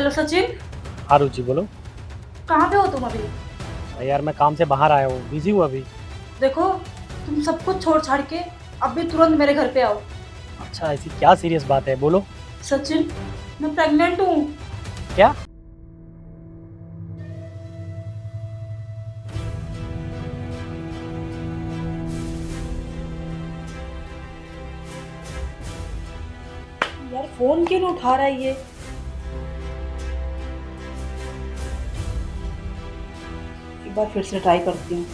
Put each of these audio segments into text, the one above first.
Hello Sachin, हाँ रुचि बोलो। कहाँ पे हो तुम अभी? यार मैं काम से बाहर आया हूँ, बिजी हूँ अभी। देखो, तुम सब कुछ छोड़ छाड़ के अभी तुरंत मेरे घर पे आओ। अच्छा, ऐसी क्या सीरियस बात है, बोलो। सचिन, मैं प्रेग्नेंट हूँ। क्या? यार फोन क्यों नहीं उठा रहा है ये? एक बार फिर से ट्राई करती हूँ।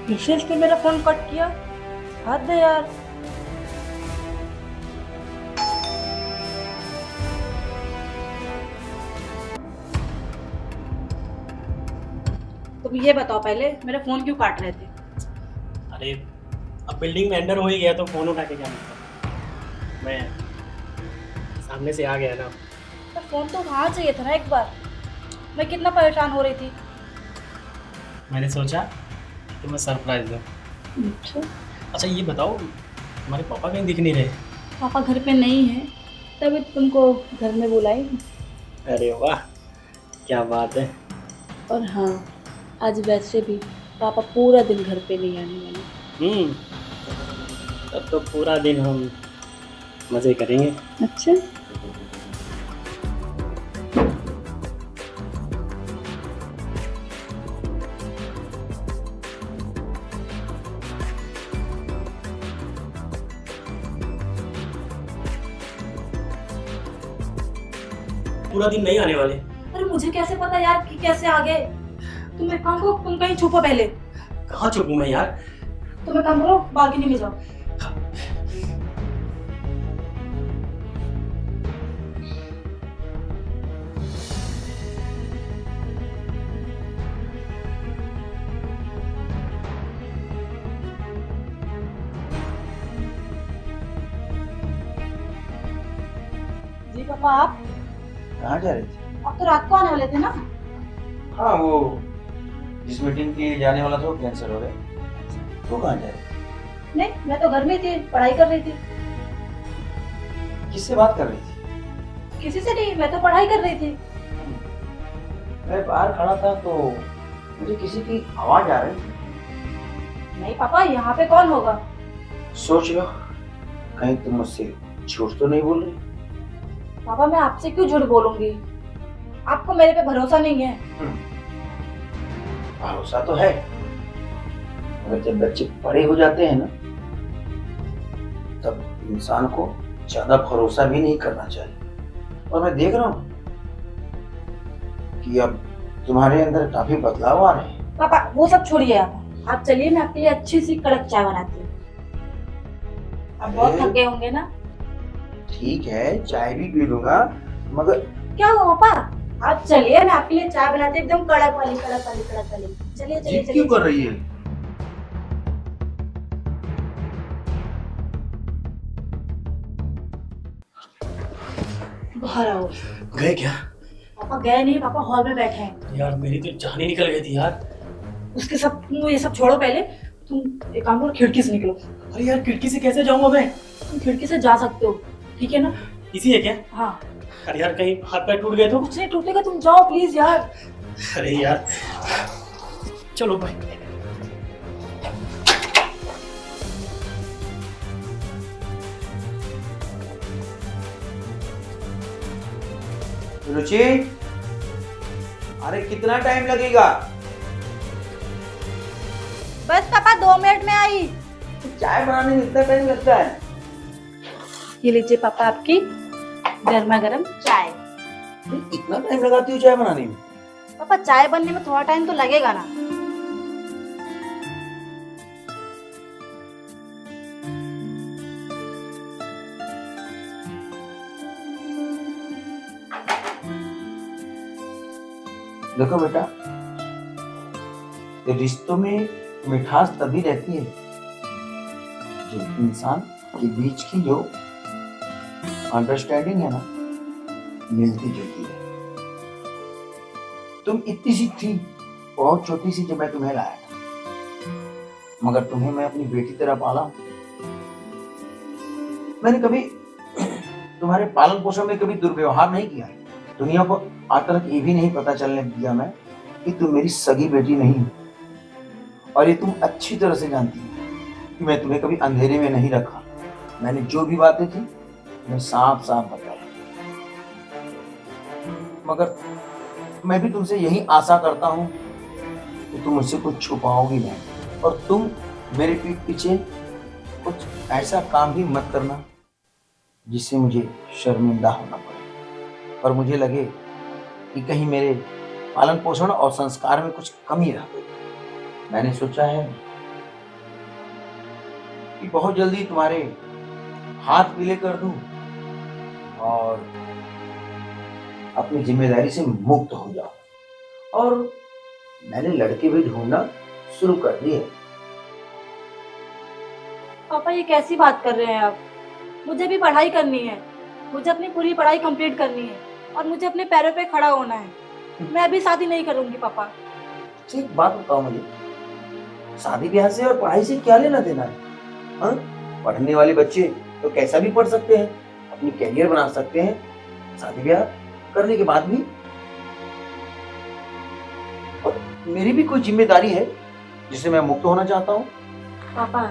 फिर से इसने मेरा फोन कट किया। हद है यार। तुम ये बताओ पहले, मेरा फोन क्यों काट रहे थे? अरे अब बिल्डिंग में एंटर हो ही गया तो फोन उठा के क्या मतलब, मैं सामने से आ गया ना। पर फोन तो वहां चाहिए था ना एक बार। मैं कितना परेशान हो रही थी। मैंने सोचा तुम्हें सरप्राइज दूँ। अच्छा, अच्छा ये बताओ, तुम्हारे पापा कहीं दिख नहीं रहे? पापा घर पे नहीं है, तभी तुमको घर में बुलाई। अरे वाह, क्या बात है। और हाँ, आज वैसे भी पापा पूरा दिन घर पे नहीं आने वाले। तब तो पूरा दिन हम मज़े करेंगे। अच्छा, पूरा दिन नहीं आने वाले? अरे मुझे कैसे पता यार कि कैसे आ गए? तुम एक काम करो, तुम कहीं छुपो पहले। कहाँ छुपूं मैं यार? तुम एक काम करो, बालकनी में जाओ। जी पापा, आप कहाँ जा रही थी? अब तो रात को आने वाले थे ना? हाँ, वो जिस मीटिंग के लिए जाने वाला था वो कैंसिल हो गया। तो कहाँ जा रही थी? नहीं, मैं तो घर में थी, पढ़ाई कर रही थी। किससे बात कर रही थी? किसी से नहीं, मैं तो पढ़ाई कर रही थी। मैं बाहर खड़ा था तो मुझे किसी की आवाज आ रही थी। नहीं पापा, यहाँ पे कौन होगा? सोच लो, कहीं तुम मुझसे झूठ तो नहीं बोल रही? पापा मैं आपसे क्यों झूठ बोलूंगी? आपको मेरे पे भरोसा नहीं है। भरोसा तो है, मगर जब बच्चे बड़े हो जाते हैं ना, तब इंसान को ज्यादा भरोसा भी नहीं करना चाहिए। और मैं देख रहा हूँ कि अब तुम्हारे अंदर काफी बदलाव आ रहे हैं। पापा वो सब छोड़िए, आप चलिए, मैं आपके लिए अच्छी सी कड़क चाय बनाती हूँ। आप बहुत थक गए होंगे ना? ठीक है, चाय भी पी लूंगा, मगर क्या हुआ पापा? आप चलिए, मैं आपके लिए चाय बनाती हूँ, एकदम कड़क वाली कड़क वाली कड़क वाली। चलिए चलिए जिद क्यों कर रही है? बाहर आओ। गए क्या? पापा गए नहीं, पापा हॉल में बैठे हैं। यार मेरी तो जान ही निकल गई थी यार। उसके सब तुम ये सब छोड़ो, पहले तुम एक काम करो, खिड़की से निकलो। अरे यार खिड़की से कैसे जाऊंगा मैं? तुम खिड़की से जा सकते हो, ठीक है ना? इसी है क्या? हाँ। अरे यार कहीं हाथ पैर टूट गए तो? कुछ नहीं टूटेगा, तुम जाओ प्लीज यार। अरे यार चलो भाई। रुचि, अरे कितना टाइम लगेगा? बस पापा 2 मिनट में आई। चाय बनाने में इतना टाइम लगता है? ये लीजिए पापा आपकी गर्मा गर्म चाय। इतना टाइम लगाती हो चाय बनाने में? पापा चाय बनने में थोड़ा टाइम तो लगेगा ना। देखो बेटा, ये रिश्तों में मिठास तभी रहती है जब इंसान के बीच की जो अंडरस्टैंडिंग है ना, मिलती जुलती है। तुम इतनी सी थी बहुत छोटी सी जब मैं तुम्हें लाया था, मगर तुम्हें मैं अपनी बेटी तरह पाला। मैंने कभी तुम्हारे पालन पोषण में कभी दुर्व्यवहार नहीं किया है। दुनिया को आज तक ये भी नहीं पता चलने दिया मैं कि तुम मेरी सगी बेटी नहीं हो। और ये तुम अच्छी तरह से जानती हो कि मैं तुम्हें कभी अंधेरे में नहीं रखा। मैंने जो भी बातें थी मैं साफ साफ बताया, मगर मैं भी तुमसे यही आशा करता हूँ कि तुम मुझसे कुछ छुपाओगी नहीं और तुम मेरे पीठ पीछे कुछ ऐसा काम भी मत करना जिससे मुझे शर्मिंदा होना पड़े और मुझे लगे कि कहीं मेरे पालन पोषण और संस्कार में कुछ कमी रह गई। मैंने सोचा है कि बहुत जल्दी तुम्हारे हाथ पीले कर दूं और अपनी जिम्मेदारी से मुक्त हो जाऊं। और मैंने लड़के भी ढूंढना शुरू कर दिए। पापा ये कैसी बात कर रहे हैं आप? मुझे भी पढ़ाई करनी है, मुझे अपनी पूरी पढ़ाई कंप्लीट करनी है और मुझे अपने पैरों पे खड़ा होना है। मैं अभी शादी नहीं करूंगी पापा। एक बात बताओ मुझे, शादी ब्याह से और पढ़ाई से क्या लेना देना है? हाँ? पढ़ने वाले बच्चे तो कैसा भी पढ़ सकते हैं, अपनी कैरियर बना सकते हैं शादी ब्याह करने के बाद भी। और मेरी भी कोई जिम्मेदारी है जिससे मैं मुक्त होना चाहता हूँ। पापा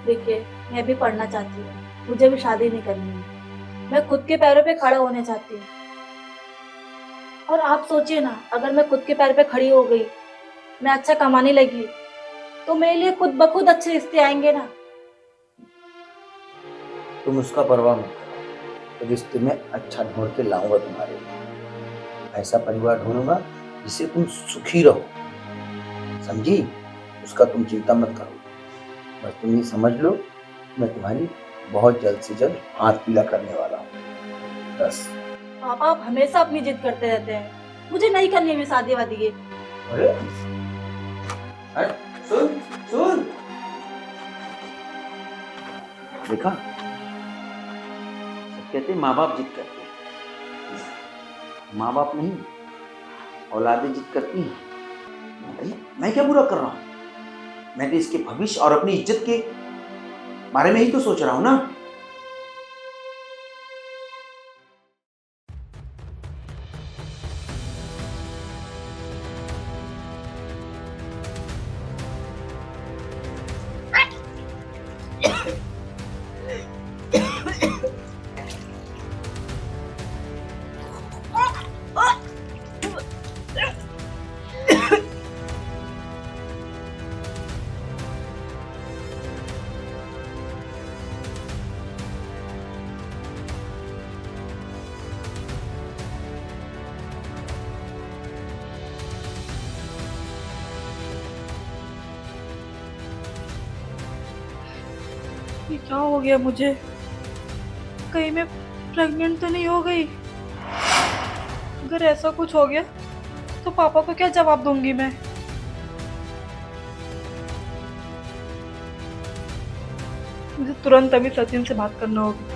देखिए, मैं भी पढ़ना चाहती हूँ, मुझे भी शादी नहीं करनी है। मैं खुद के पैरों पे खड़ा होने चाहती हूँ। और आप सोचिए ना, अगर मैं खुद के पैर पे खड़ी हो गई, मैं अच्छा कमाने लगी, तो मेरे लिए खुद ब खुद अच्छे रिश्ते आएंगे ना। तुम उसका परवाह मत करो, तो रिश्ते में अच्छा ढूंढ के लाऊंगा तुम्हारे लिए। ऐसा परिवार ढूंढूंगा जिससे तुम सुखी रहो, समझी? उसका तुम चिंता मत करो। बस तुम ये समझ लो, मैं तुम्हारी बहुत जल्द से जल्द हाथ पीला करने वाला हूँ। बस। पापा आप हमेशा अपनी जिद करते रहते हैं, मुझे नहीं करनी है शादी वादी ये। अरे अरे सुन सुन, देखा, सब कहते हैं माँ बाप जिद करते हैं। माँ बाप नहीं, औलादें जिद करती हैं। अरे मैं क्या बुरा कर रहा हूँ? मैं तो इसके भविष्य और अपनी इज्जत के बारे में ही तो सोच रहा हूं ना। ये क्या हो गया मुझे? कहीं मैं प्रेग्नेंट तो नहीं हो गई? अगर ऐसा कुछ हो गया तो पापा को क्या जवाब दूंगी मैं? मुझे तुरंत अभी सचिन से बात करना होगी।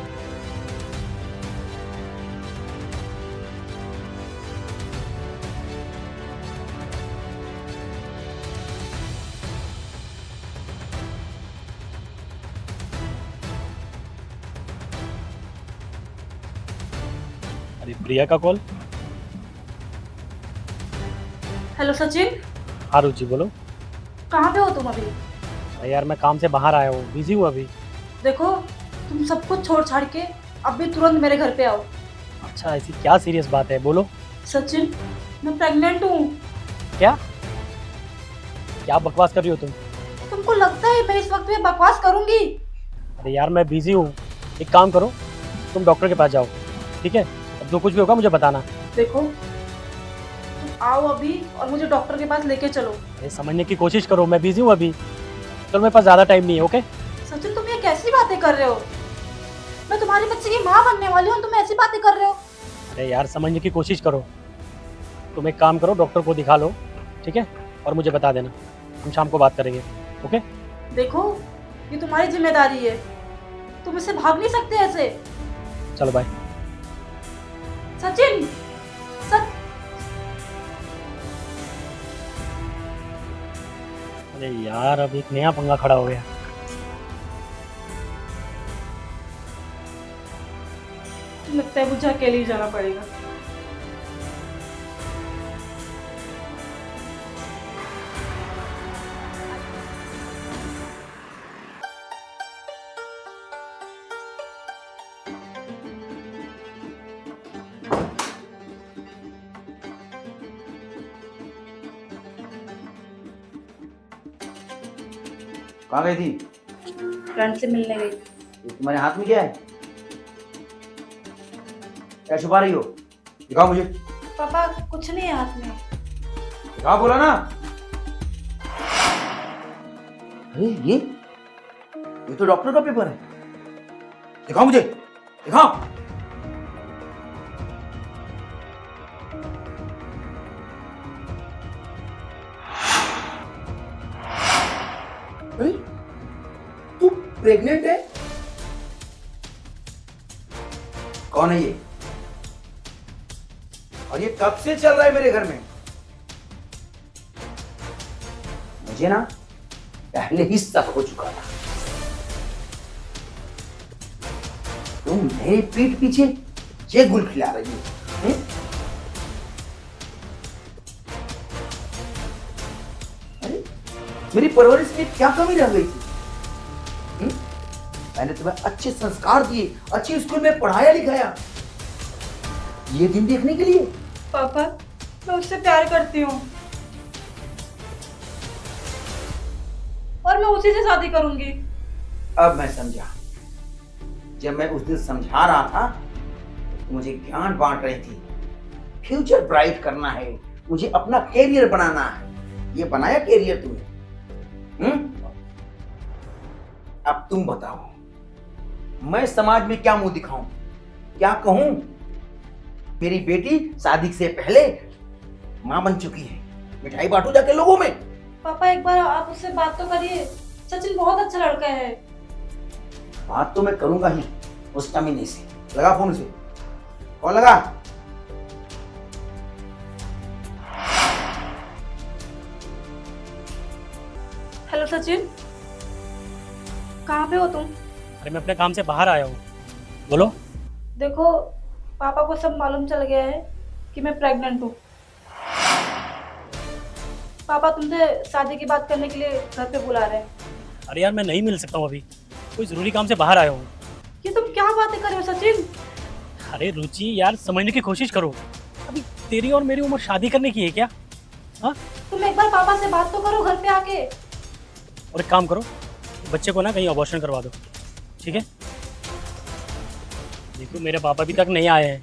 अरे प्रिया का कॉल। हेलो सचिन, हाँ रुचि बोलो। कहाँ पे हो तुम अभी? अरे यार मैं काम से बाहर आया हूँ, बिजी हूँ अभी। देखो, तुम सब कुछ छोड़ छाड़ के अभी तुरंत मेरे घर पे आओ। अच्छा ऐसी क्या सीरियस बात है, बोलो। सचिन, मैं प्रेग्नेंट हूँ। क्या क्या बकवास कर रही हो तुम? तुमको लगता है मैं इस वक्त में बकवास करूंगी? अरे यार मैं बिजी हूँ, एक काम करो, तुम डॉक्टर के पास जाओ, ठीक है? अब जो कुछ भी होगा मुझे बताना। देखो, तुम आओ अभी और मुझे डॉक्टर के पास लेके चलो। अरे समझने की कोशिश करो, मैं बिजी हूँ अभी, चलो मेरे पास ज़्यादा टाइम नहीं है। ओके सचिन, तुम ये कैसी बातें कर रहे हो? मैं तुम्हारे बच्चे की माँ बनने वाली हूँ, तुम ऐसी बातें कर रहे हो? अरे यार समझने की कोशिश करो, तुम एक काम करो, डॉक्टर को दिखा लो, ठीक है? और मुझे बता देना, हम शाम को बात करेंगे। ओके? देखो, ये तुम्हारी जिम्मेदारी है, तुम इससे भाग नहीं सकते ऐसे। चलो बाय। सचिन, अरे यार अब एक नया पंगा खड़ा हो गया। लगता है मुझे अकेले ही जाना पड़ेगा। कहाँ गई थी? फ्रेंड से मिलने गई। ये तुम्हारे हाथ में क्या है? क्या छुपा रही हो? दिखाओ मुझे। पापा कुछ नहीं है हाथ में। दिखाओ, बोला ना। अरे ये तो डॉक्टर का पेपर है। दिखाओ मुझे, दिखाओ। अरे तू प्रेग्नेंट है? कौन है ये? और ये कब से चल रहा है मेरे घर में? मुझे ना पहले ही शक हो चुका था। तुम मेरे पीठ पीछे ये गुल खिला रही हो, हैं? अरे मेरी परवरिश में क्या कमी रह गई थी? मैंने तुम्हें अच्छे संस्कार दिए, अच्छे स्कूल में पढ़ाया लिखाया, ये दिन देखने के लिए। पापा मैं उससे प्यार करती हूँ और मैं उसी से शादी करूंगी। अब मैं समझा। जब मैं उस दिन समझा रहा था तो मुझे ज्ञान बांट रही थी। फ्यूचर ब्राइट करना है, मुझे अपना कैरियर बनाना है। ये बनाया कैरियर तुमने? अब तुम बताओ, मैं समाज में क्या मुंह दिखाऊं, क्या कहूं? मेरी बेटी शादी से पहले मां बन चुकी है। मिठाई बांटू जाके लोगों में। पापा एक बार आप उससे बात तो करिए। सचिन बहुत अच्छा लड़का है। बात तो मैं करूंगा ही उस कमीने से। लगा फोन से। कौन लगा? हेलो सचिन, कहाँ पे हो तुम? अरे मैं अपने काम से बाहर आया हूँ, बोलो। देखो पापा को सब मालूम चल गया है कि मैं प्रेग्नेंट हूँ। पापा तुमसे शादी की बात करने के लिए घर पे बुला रहे हैं। अरे यार मैं नहीं मिल सकता हूँ अभी, कोई ज़रूरी काम से बाहर आया हूँ। ये तुम क्या बातें कर रहे हो सचिन? अरे रुचि यार समझने की कोशिश करो, अभी तेरी और मेरी उम्र शादी करने की है क्या? हाँ, तुम एक बार पापा से बात तो करो घर पे आके। और एक काम करो, बच्चे को ना कहीं अबॉर्शन करवा दो, ठीक है? देखो मेरे पापा अभी तक नहीं आए हैं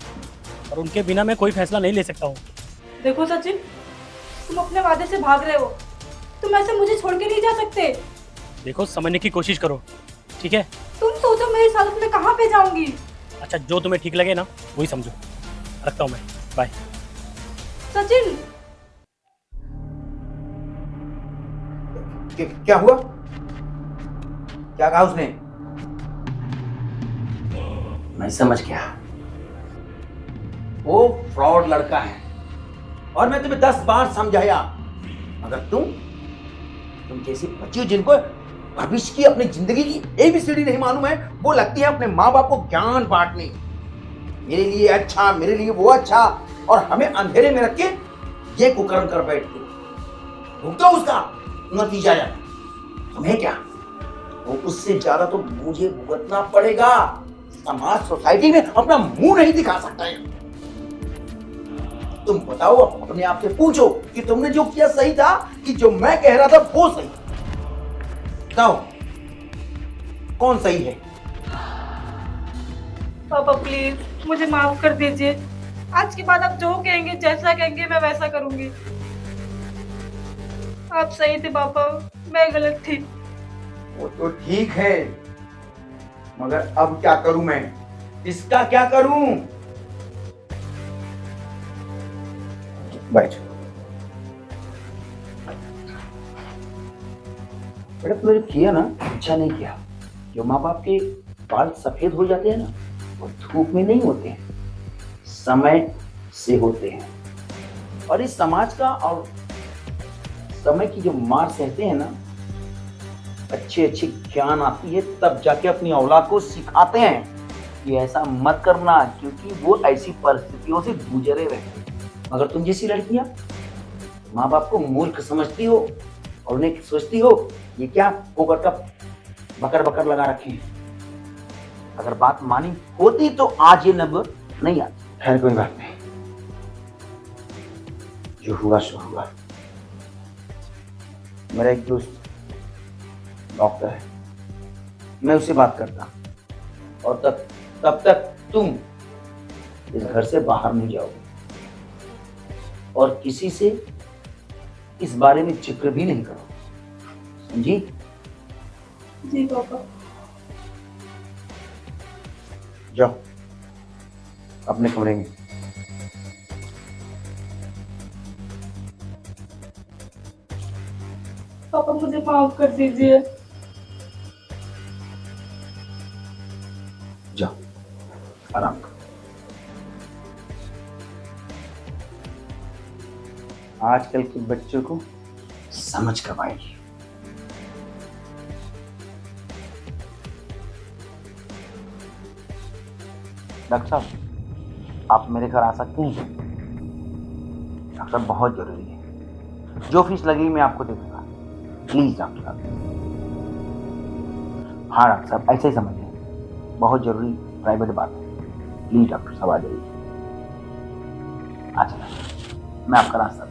और उनके बिना मैं कोई फैसला नहीं ले सकता हूँ। देखो सचिन, तुम अपने वादे से भाग रहे हो। तुम ऐसे मुझे छोड़ के नहीं जा सकते। देखो समझने की कोशिश करो, ठीक है? तुम सोचो मैं इस हालत में कहाँ पे जाऊंगी। अच्छा जो तुम्हें ठीक लगे ना वही समझो। रखता हूँ मैं, बाय। सचिन क्या हुआ? क्या कहा उसने? मैं समझ गया, वो फ्रॉड लड़का है और मैं तुम्हें 10 बार समझाया, मगर तुम जैसी बच्ची हो जिनको भविष्य की अपनी जिंदगी की ABCD नहीं मालूम है, वो लगती है अपने माँ बाप को ज्ञान बांटने। मेरे लिए अच्छा, मेरे लिए वो अच्छा, और हमें अंधेरे में रख के ये कुकर्म कर बैठते। भुगतो उसका नतीजा है। तुम्हें क्या, वो उससे ज्यादा तो मुझे भुगतना पड़ेगा। समाज सोसाइटी में अपना मुंह नहीं दिखा सकता है। तुम बताओ, अपने आप से पूछो कि तुमने जो किया सही था कि जो मैं कह रहा था वो सही? बताओ कौन सही है? पापा प्लीज मुझे माफ कर दीजिए। आज के बाद आप जो कहेंगे, जैसा कहेंगे मैं वैसा करूंगी। आप सही थे पापा, मैं गलत थी। वो तो ठीक है, मगर अब क्या करूं मैं? इसका क्या करूं? बैठ। बेटा तुमने किया ना, अच्छा नहीं किया। जो माँ बाप के बाल सफेद हो जाते हैं ना, वो धूप में नहीं होते हैं, समय से होते हैं। और इस समाज का और समय की जो मार सहते हैं ना, अच्छे अच्छे ज्ञान आती है, तब जाके अपनी औलाद को सिखाते हैं कि ऐसा मत करना, क्योंकि वो ऐसी परिस्थितियों से गुजरे रहे। मगर तुम जैसी लड़कियां माँ बाप को मूर्ख समझती हो और उन्हें सोचती हो ये क्या पोकर का बकर बकर लगा रखे हैं। अगर बात मानी होती तो आज ये नंबर नहीं आती। खैर कोई बात नहीं, जो हुआ सो हुआ। मेरा एक दोस्त डॉक्टर है, मैं उससे बात करता हूं, और तब तक तुम इस घर से बाहर नहीं जाओगे और किसी से इस बारे में जिक्र भी नहीं करो, समझी? जी पापा। जाओ अपने कमरे में। पापा मुझे माफ कर दीजिए। जाओ आराम करो। आजकल के बच्चों को समझ कब आएगी? डॉक्टर साहब, आप मेरे घर आ सकते हैं? डॉक्टर साहब बहुत जरूरी है, जो फीस लगेगी मैं आपको दे दूंगा, प्लीज डॉक्टर साहब। हाँ डॉक्टर साहब, ऐसे ही समझिए, बहुत जरूरी प्राइवेट बात है, प्लीज डॉक्टर साहब आ जाइए। अच्छा मैं आपका रास्ता